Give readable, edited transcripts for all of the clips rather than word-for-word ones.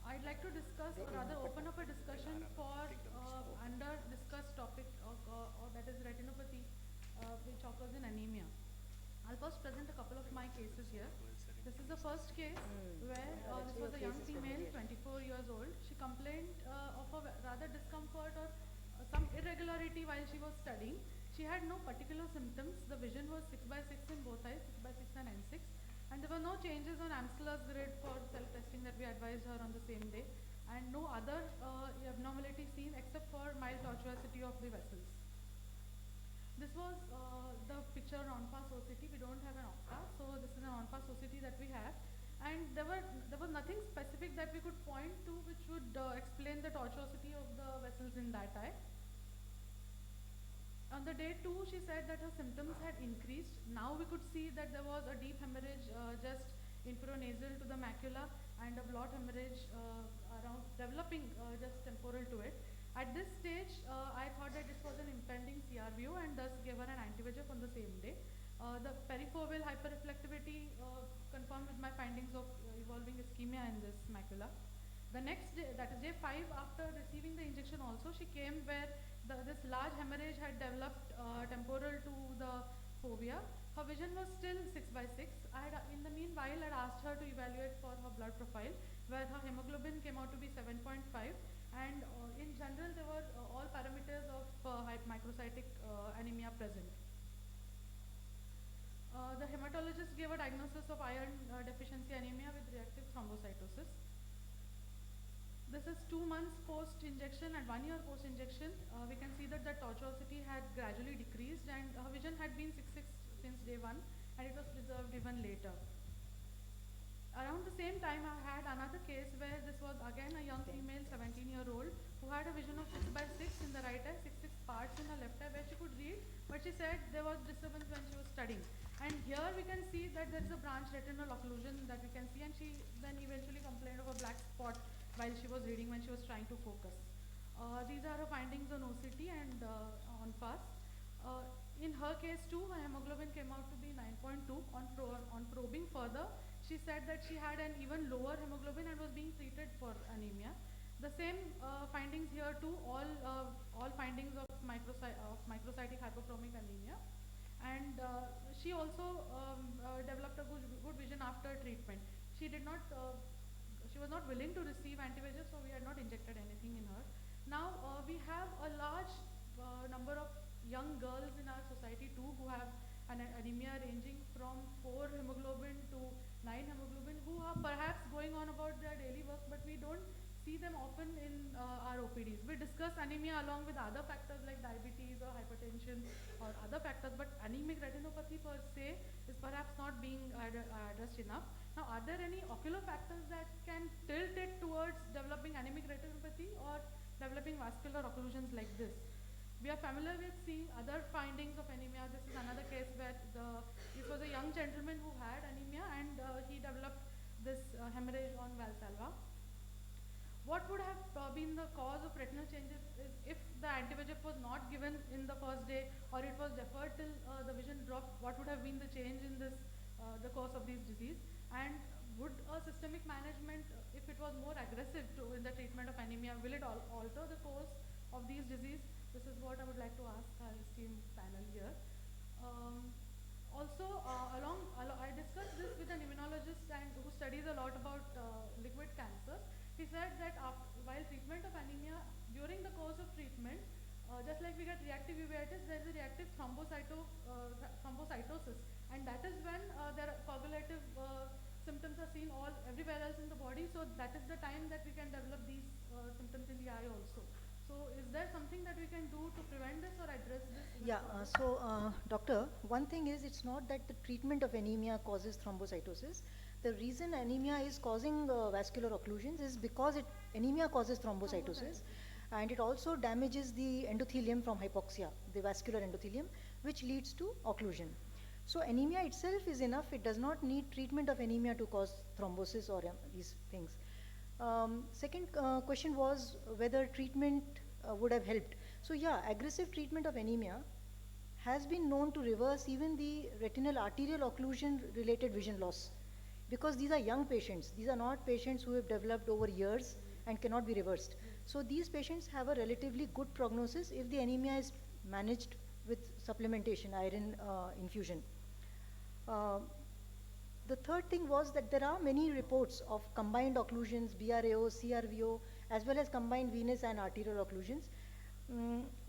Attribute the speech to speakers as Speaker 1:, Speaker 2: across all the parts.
Speaker 1: I'd like to discuss or rather open up a discussion for under discussed topic or that is retinopathy which occurs in anemia. I'll first present a couple of my cases here. This is the first case where this was a young female, 24 years old. She complained of a rather discomfort or some irregularity while she was studying. She had no particular symptoms. The vision was 6 by 6 in both eyes, 6 by 6 and N6. And there were no changes on Amsler's grid for self-testing that we advised her on the same day. And no other abnormality seen except for mild tortuosity of the vessels. This was the picture on pass OCT. We don't have an octa, so this is an on pass OCT that we have. And there was nothing specific that we could point to which would explain the tortuosity of the vessels in that eye. On the day 2, she said that her symptoms had increased. Now we could see that there was a deep hemorrhage just infranasal to the macula and a blot hemorrhage around developing just temporal to it. At this stage, I thought that this was an impending CRVO and thus gave her an anti-VEGF on the same day. The perifoveal hyperreflectivity confirmed with my findings of evolving ischemia in this macula. The next day, that is day 5, after receiving the injection also, she came where this large hemorrhage had developed temporal to the fovea. Her vision was still 6 by 6. In the meanwhile, I had asked her to evaluate for her blood profile, where her hemoglobin came out to be 7.5, and in general, there were all parameters of microcytic anemia present. The hematologist gave a diagnosis of iron deficiency anemia with reactive thrombocytosis. This is 2 months post-injection and 1 year post-injection. We can see that the tortuosity had gradually decreased and her vision had been 6/6 since day 1 and it was preserved even later. Around the same time, I had another case where this was again a young female, 17-year-old, who had a vision of 6 by 6 in the right eye, 6/6 parts in her left eye where she could read, but she said there was disturbance when she was studying. And here we can see that there is a branch retinal occlusion that we can see, and she then eventually complained of a black spot while she was reading when she was trying to focus. These are her findings on OCT and on PAS. In her case too, her hemoglobin came out to be 9.2. On probing further, she said that she had an even lower hemoglobin and was being treated for anemia. The same findings here too, all findings of microcytic hypochromic anemia. And she also developed a good vision after treatment. She was not willing to receive anti-VEGF, so we had not injected anything in her. Now we have a large number of young girls in our society too who have an anemia ranging from 4 hemoglobin to 9 hemoglobin, who are perhaps going on about their daily work, but we don't see them often in our OPDs. We discuss anemia along with other factors like diabetes or hypertension or other factors, but anemic retinopathy per se is perhaps not being addressed enough. Now, are there any ocular factors that can tilt it towards developing anemic retinopathy or developing vascular occlusions like this? We are familiar with seeing other findings of anemia. This is another case where this was a young gentleman who had anemia and he developed this hemorrhage on Valsalva. What would have been the cause of retinal changes is if the anti-VEGF was not given in the first day or it was deferred till the vision dropped, what would have been the change in this, the course of this disease? And would a systemic management, if it was more aggressive in the treatment of anemia, will it alter the course of these disease? This is what I would like to ask our esteemed panel here. Also, I discussed this with an immunologist and who studies a lot about liquid cancers. He said that while treatment of anemia, during the course of treatment, just like we get reactive uveitis, there is a reactive thrombocytosis, and that is when there are coagulative symptoms are seen everywhere else in the body. So that is the time that we can develop these symptoms in the eye also. So is there something that we can do to prevent this or address this?
Speaker 2: Yeah, doctor, one thing is it's not that the treatment of anemia causes thrombocytosis. The reason anemia is causing vascular occlusions is because anemia causes thrombocytosis, and it also damages the endothelium from hypoxia, the vascular endothelium, which leads to occlusion. So anemia itself is enough. It does not need treatment of anemia to cause thrombosis or these things. Second question was whether treatment would have helped. So yeah, aggressive treatment of anemia has been known to reverse even the retinal arterial occlusion related vision loss because these are young patients. These are not patients who have developed over years and cannot be reversed. So these patients have a relatively good prognosis if the anemia is managed with supplementation, iron infusion. The third thing was that there are many reports of combined occlusions, BRAO, CRVO, as well as combined venous and arterial occlusions.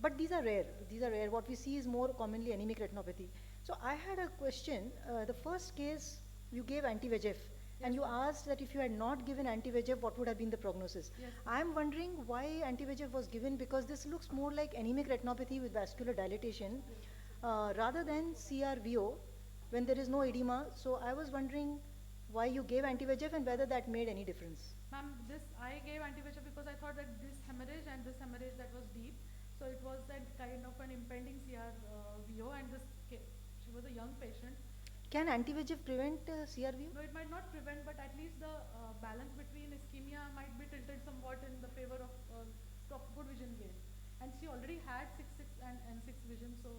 Speaker 2: But these are rare. These are rare. What we see is more commonly anemic retinopathy. So I had a question. The first case, you gave anti-VEGF, and you asked that if you had not given anti-VEGF, what would have been the prognosis?
Speaker 1: Yes.
Speaker 2: I'm wondering why anti-VEGF was given, because this looks more like anemic retinopathy with vascular dilatation rather than CRVO when there is no edema. So I was wondering why you gave anti-VEGF and whether that made any difference.
Speaker 1: Ma'am, I gave anti-VEGF because I thought that this hemorrhage and this hemorrhage that was deep, so it was that kind of an impending CRVO, and she was a young patient.
Speaker 2: Can anti-VEGF prevent CRVO?
Speaker 1: No, it might not prevent, but at least the balance between ischemia might be tilted somewhat in the favor of good vision gain. And she already had 6/6 and 6 vision, so.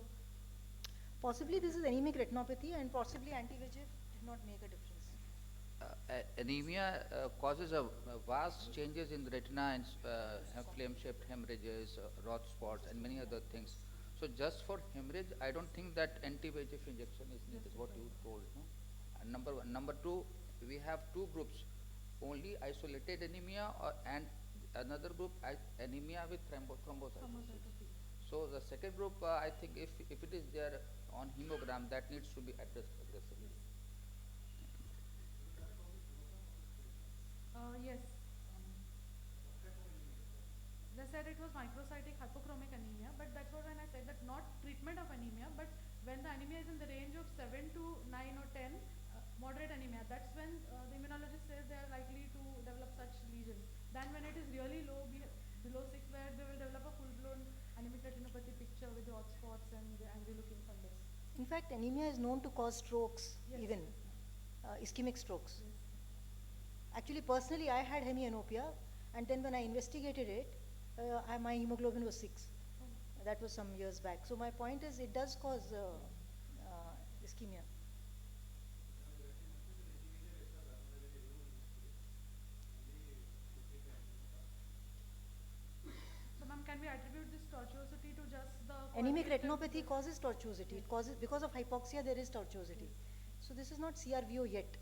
Speaker 2: Possibly this is anemic retinopathy, and possibly anti-VEGF did not make a difference.
Speaker 3: Anemia causes a vast changes in the retina and flame-shaped hemorrhages, rod spots, and many other things. So just for hemorrhage, I don't think that anti-VEGF injection is needed, what you told. No? And number one. Number two, we have two groups, only isolated anemia and another group anemia with thrombocytosis. So the second group, I think if it is there on hemogram, that needs to be addressed aggressively.
Speaker 1: Yes. They said it was microcytic hypochromic anemia, but that's what when I said that not treatment of anemia, but when the anemia is in the range of 7 to 9 or 10, moderate anemia, that's when the immunologist says they are likely to develop such lesions. Then when it is really low, below 6, where they will develop a full-blown anemic retinopathy picture with the hot spots and the angry-looking fundus.
Speaker 2: In fact, anemia is known to cause strokes,
Speaker 1: Yes.
Speaker 2: even ischemic strokes.
Speaker 1: Yes.
Speaker 2: Actually, personally, I had hemianopia, and then when I investigated it, my hemoglobin was 6. That was some years back. So my point is, it does cause ischemia.
Speaker 1: So ma'am, can we attribute this tortuosity to just the
Speaker 2: Anemic
Speaker 1: quality of
Speaker 2: retinopathy causes tortuosity. It causes, because of hypoxia, there is tortuosity. So this is not CRVO yet.